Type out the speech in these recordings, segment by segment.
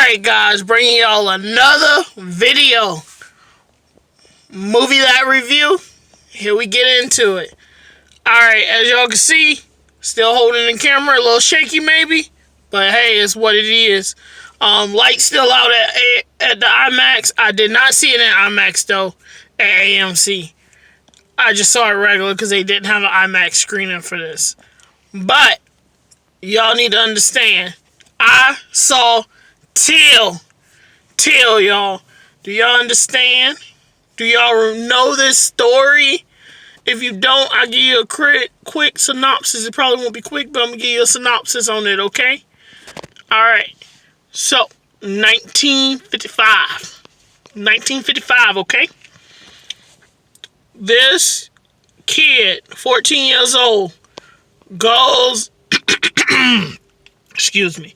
Alright guys, bringing y'all another video. Movie Lab review. Here we get into it. Alright, as y'all can see, still holding the camera, a little shaky maybe. But hey, it's what it is. Light's still out at the IMAX. I did not see it in IMAX though, at AMC. I just saw it regular because they didn't have an IMAX screening for this. But, y'all need to understand, I saw Till, y'all. Do y'all understand? Do y'all know this story? If you don't, I'll give you a quick synopsis. It probably won't be quick, but I'm going to give you a synopsis on it, okay? Alright. So, 1955. 1955, okay? This kid, 14 years old, goes... excuse me.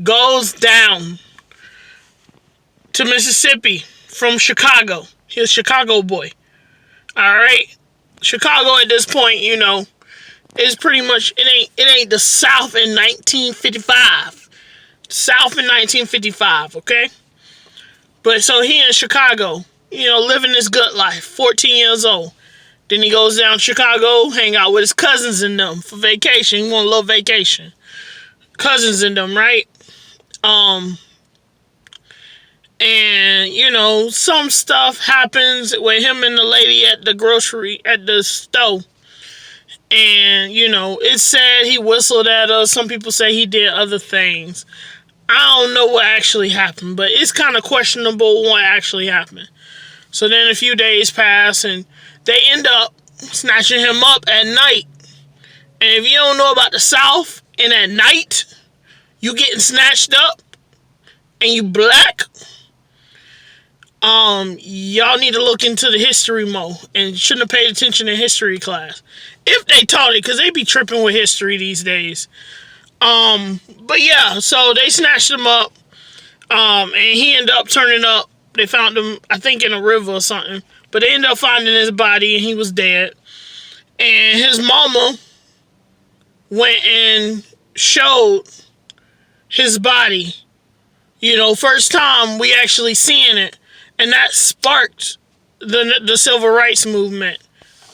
Goes down to Mississippi from Chicago. He's a Chicago boy. Alright? Chicago at this point, you know, is pretty much, it ain't the South in 1955. South in 1955, okay? But so he in Chicago, you know, living his good life, 14 years old. Then he goes down to Chicago, hang out with his cousins and them for vacation. He want a little vacation. Cousins and them, right? And, you know, some stuff happens with him and the lady at the store. And, you know, it said he whistled at us. Some people say he did other things. I don't know what actually happened, but it's kind of questionable what actually happened. So then a few days pass, and they end up snatching him up at night. And if you don't know about the South, and at night, you getting snatched up, and you black, y'all need to look into the history more, and shouldn't have paid attention in history class. If they taught it, because they be tripping with history these days. But yeah, so they snatched him up, and he ended up turning up. They found him, I think, in a river or something, but they ended up finding his body, and he was dead. And his mama went and showed his body. You know, first time we actually seeing it. And that sparked the civil rights movement.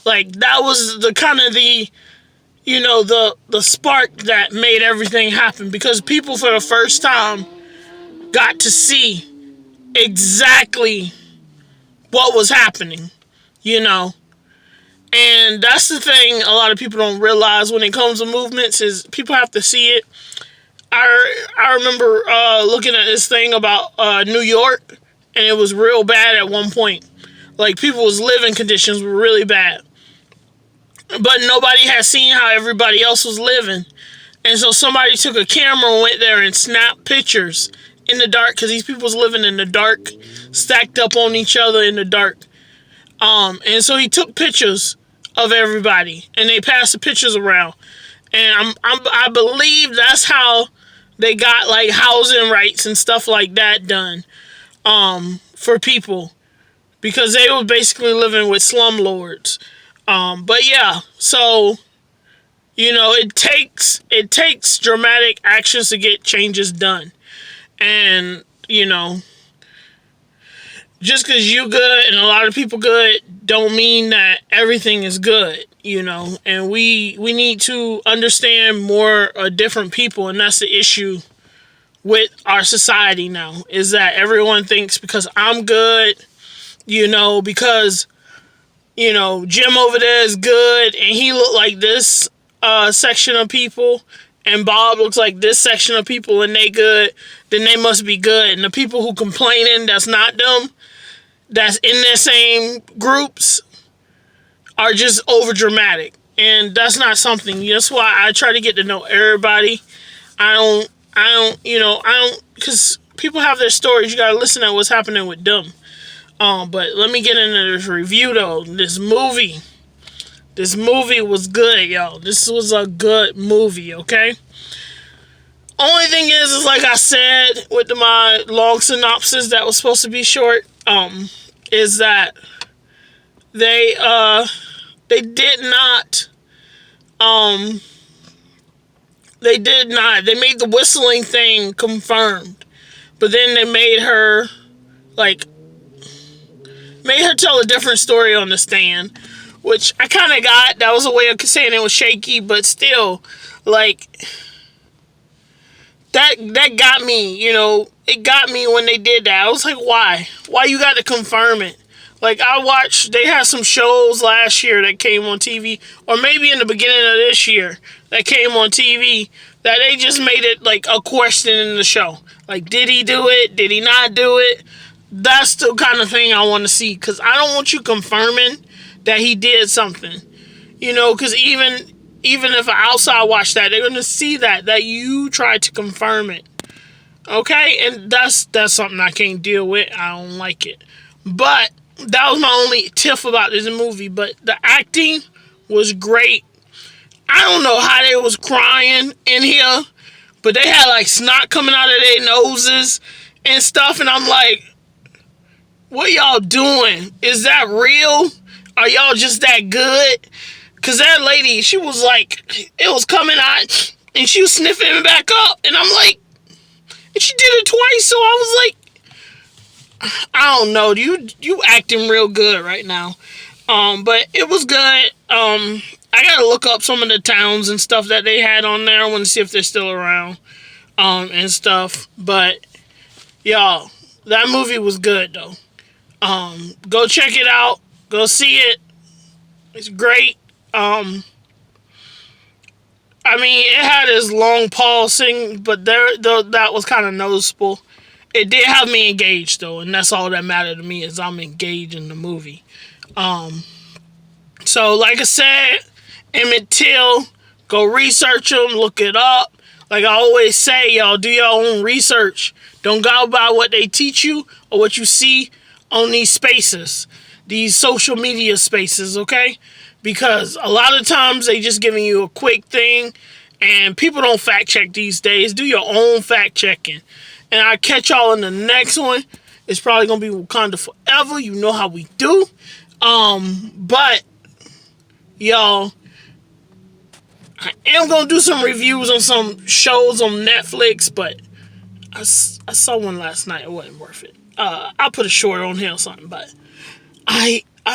Like, that was the kind of you know, the spark that made everything happen. Because people for the first time got to see exactly what was happening, you know. And that's the thing a lot of people don't realize when it comes to movements is people have to see it. I remember looking at this thing about New York, and it was real bad at one point. Like, people's living conditions were really bad. But nobody had seen how everybody else was living. And so somebody took a camera and went there and snapped pictures in the dark, because these people was living in the dark, stacked up on each other in the dark. And so he took pictures of everybody, and they passed the pictures around. And I believe that's how they got, like, housing rights and stuff like that done for people, because they were basically living with slumlords. But yeah, so, you know, it takes dramatic actions to get changes done. And, you know, just because you good and a lot of people good don't mean that everything is good, you know. And we need to understand more different people, and that's the issue with our society now, is that everyone thinks because I'm good, you know, because, you know, Jim over there is good and he look like this section of people, and Bob looks like this section of people, and they good, then they must be good. And the people who complaining that's not them, that's in their same groups, are just over dramatic. And that's not something. That's why I try to get to know everybody. I don't, because people have their stories. You gotta listen to what's happening with them. But let me get into this review though. This movie was good, y'all. This was a good movie, okay? Only thing is like I said with my long synopsis that was supposed to be short, is that they did not, they made the whistling thing confirmed. but then they like made her tell a different story on the stand, which I kind of got. That was a way of saying it was shaky, but still, like, that got me, it got me when they did that. I was like, why? Why you got to confirm it? Like, they had some shows last year that came on TV, or maybe in the beginning of this year that came on TV, that they just made it like a question in the show. Like, did he do it? Did he not do it? That's the kind of thing I want to see, because I don't want you confirming that he did something. Because even if an outside watch that, they're going to see that you tried to confirm it. Okay? And that's something I can't deal with. I don't like it. But that was my only tiff about this movie. But the acting was great. I don't know how they was crying in here, but they had like snot coming out of their noses and stuff, and I'm like, what y'all doing? Is that real? Are y'all just that good? Because that lady, she was like, it was coming out, and she was sniffing it back up, and I'm like, and she did it twice, so I was like, I don't know, you acting real good right now. But it was good. I gotta look up some of the towns and stuff that they had on there. I want to see if they're still around, and stuff. But y'all, that movie was good though. Go check it out. Go see it. It's great. I mean, it had this long pausing, but that was kind of noticeable. It did have me engaged though, and that's all that mattered to me, is I'm engaged in the movie. So like I said, Emmett Till, go research him, look it up. Like I always say, y'all, do your own research. Don't go by what they teach you or what you see on these spaces, these social media spaces, okay? Because a lot of times they just giving you a quick thing, and people don't fact check these days. Do your own fact checking. And I'll catch y'all in the next one. It's probably going to be Wakanda Forever. You know how we do. But, y'all, I am going to do some reviews on some shows on Netflix, but I saw one last night. It wasn't worth it. I'll put a short on here or something, but I